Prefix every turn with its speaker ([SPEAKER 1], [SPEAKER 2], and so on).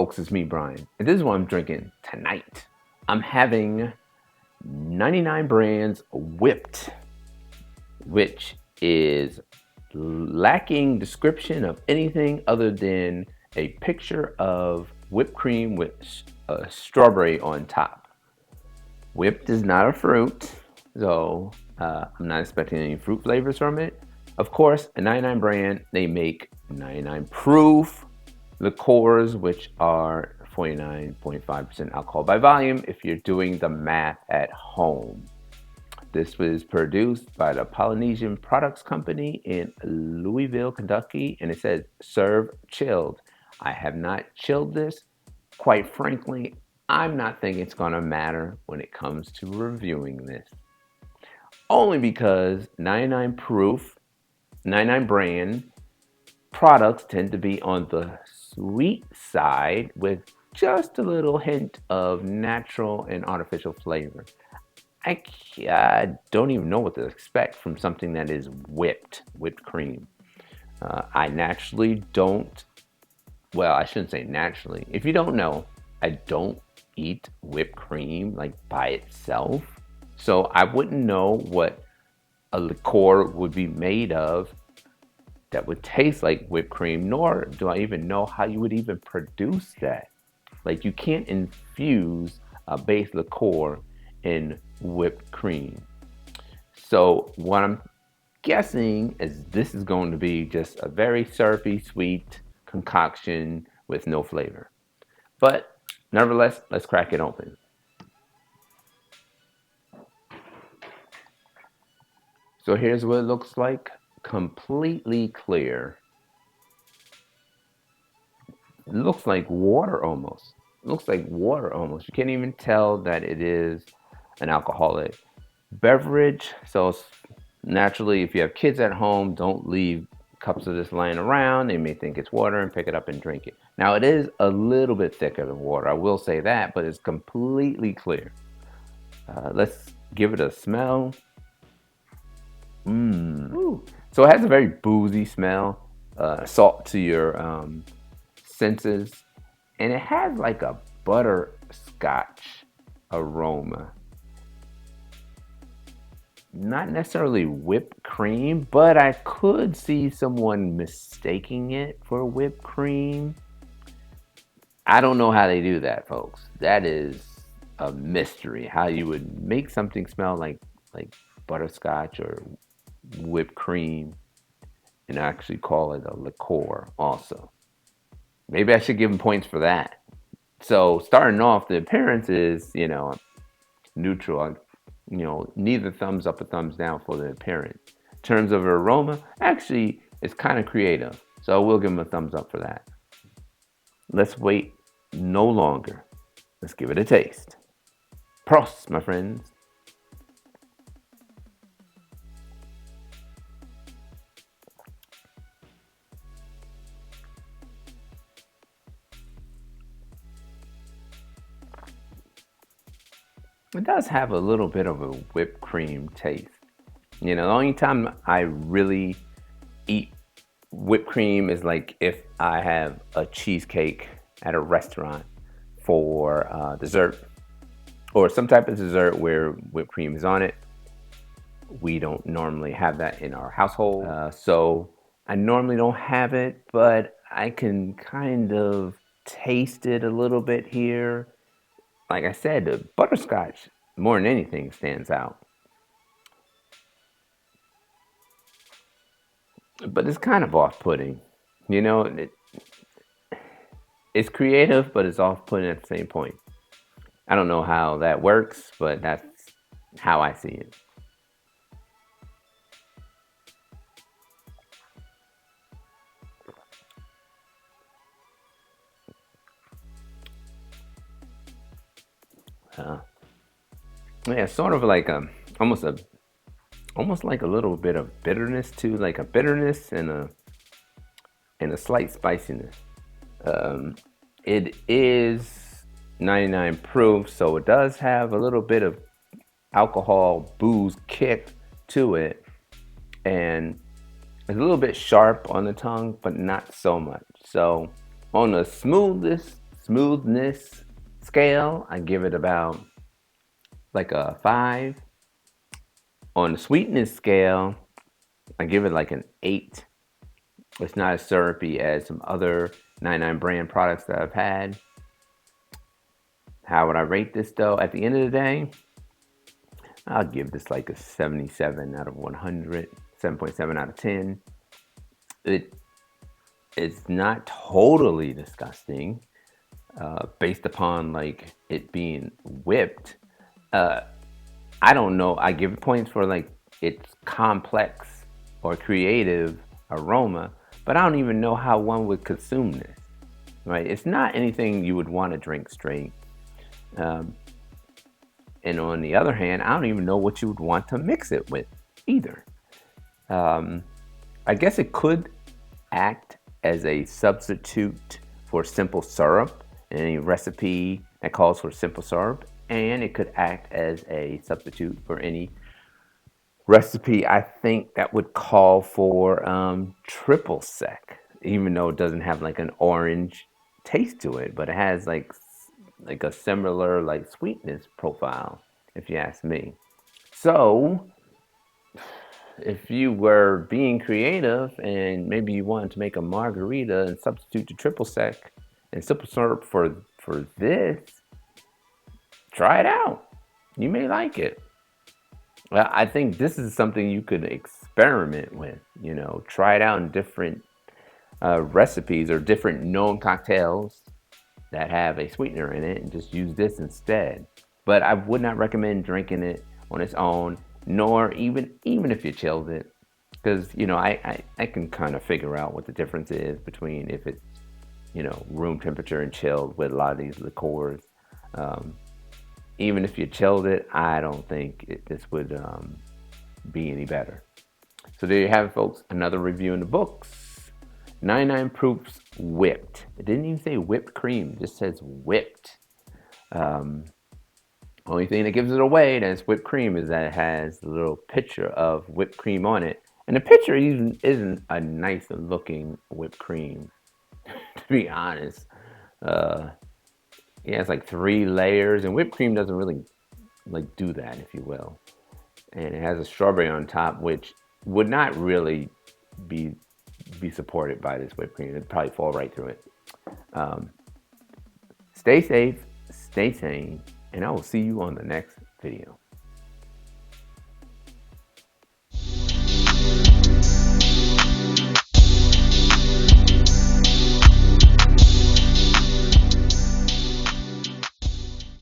[SPEAKER 1] folks, it's me, Brian, and this is what I'm drinking tonight. I'm having 99 Brands Whipped, which is lacking description of anything other than a picture of whipped cream with a strawberry on top. Whipped is not a fruit, so I'm not expecting any fruit flavors from it. Of course, a 99 brand, they make 99 proof liqueurs, which are 49.5% alcohol by volume if you're doing the math at home. This was produced by the Polynesian Products Company in Louisville, Kentucky, and it says serve chilled. I have not chilled this. Quite frankly, I'm not thinking it's gonna matter when it comes to reviewing this. Only because 99 proof, 99 brand products tend to be on the sweet side with just a little hint of natural and artificial flavor. I don't even know what to expect from something that is whipped cream. I naturally don't, well, I shouldn't say naturally. If you don't know, I don't eat whipped cream like by itself. So I wouldn't know what a liqueur would be made of that would taste like whipped cream, nor do I even know how you would even produce that. Like, you can't infuse a base liqueur in whipped cream. So what I'm guessing is this is going to be just a very syrupy, sweet concoction with no flavor. But nevertheless, let's crack it open. So here's what it looks like. Completely clear. It looks like water almost. It looks like water almost. You can't even tell that it is an alcoholic beverage. So naturally, if you have kids at home, don't leave cups of this lying around. They may think it's water and pick it up and drink it. Now, it is a little bit thicker than water, I will say that, but it's completely clear. Let's give it a smell. So it has a very boozy smell, salt to your senses, and it has like a butterscotch aroma. Not necessarily whipped cream, but I could see someone mistaking it for whipped cream. I don't know how they do that, folks. That is a mystery. How you would make something smell like butterscotch or whipped cream and actually call it a liqueur also. Maybe I should give them points for that. So starting off, the appearance is, neutral. Neither thumbs up or thumbs down for the appearance. In terms of aroma, actually, it's kind of creative. So we'll give them a thumbs up for that. Let's wait no longer. Let's give it a taste. Prost, my friends. It does have a little bit of a whipped cream taste. The only time I really eat whipped cream is like if I have a cheesecake at a restaurant for dessert, or some type of dessert where whipped cream is on it. We don't normally have that in our household, so I normally don't have it, but I can kind of taste it a little bit here. Like I said, the butterscotch, more than anything, stands out. But it's kind of off-putting. It's creative, but it's off-putting at the same point. I don't know how that works, but that's how I see it. Yeah, sort of like almost like a little bit of bitterness too, like a bitterness and a slight spiciness. It is 99 proof, so it does have a little bit of alcohol booze kick to it, and it's a little bit sharp on the tongue, but not so much. So on the smoothest smoothness scale, I give it about like a 5. On the sweetness scale, I give it like an 8. It's not as syrupy as some other 99 brand products that I've had. How would I rate this though? At the end of the day, I'll give this like a 77 out of 100, 7.7 out of 10. It's not totally disgusting based upon like it being whipped. I don't know. I give it points for like its complex or creative aroma, but I don't even know how one would consume this. Right? It's not anything you would want to drink straight. And on the other hand, I don't even know what you would want to mix it with either. I guess it could act as a substitute for simple syrup in any recipe that calls for simple syrup, and it could act as a substitute for any recipe I think that would call for triple sec, even though it doesn't have like an orange taste to it, but it has like a similar like sweetness profile, if you ask me. So if you were being creative and maybe you wanted to make a margarita and substitute the triple sec and simple syrup for this, try it out. You may like it. Well, I think this is something you could experiment with. You know, try it out in different recipes or different known cocktails that have a sweetener in it, and just use this instead. But I would not recommend drinking it on its own, nor even if you chilled it, because you know I can kind of figure out what the difference is between if it's, you know, room temperature and chilled with a lot of these liqueurs. Even if you chilled it, I don't think this would be any better. So there you have it, folks. Another review in the books. 99 Proofs Whipped. It didn't even say whipped cream. It just says whipped. Only thing that gives it away that it's whipped cream is that it has a little picture of whipped cream on it. And the picture even isn't a nice looking whipped cream, to be honest. Yeah, it's like 3 layers, and whipped cream doesn't really like do that, if you will. And it has a strawberry on top, which would not really be supported by this whipped cream. It'd probably fall right through it. Stay safe, stay sane, and I will see you on the next video.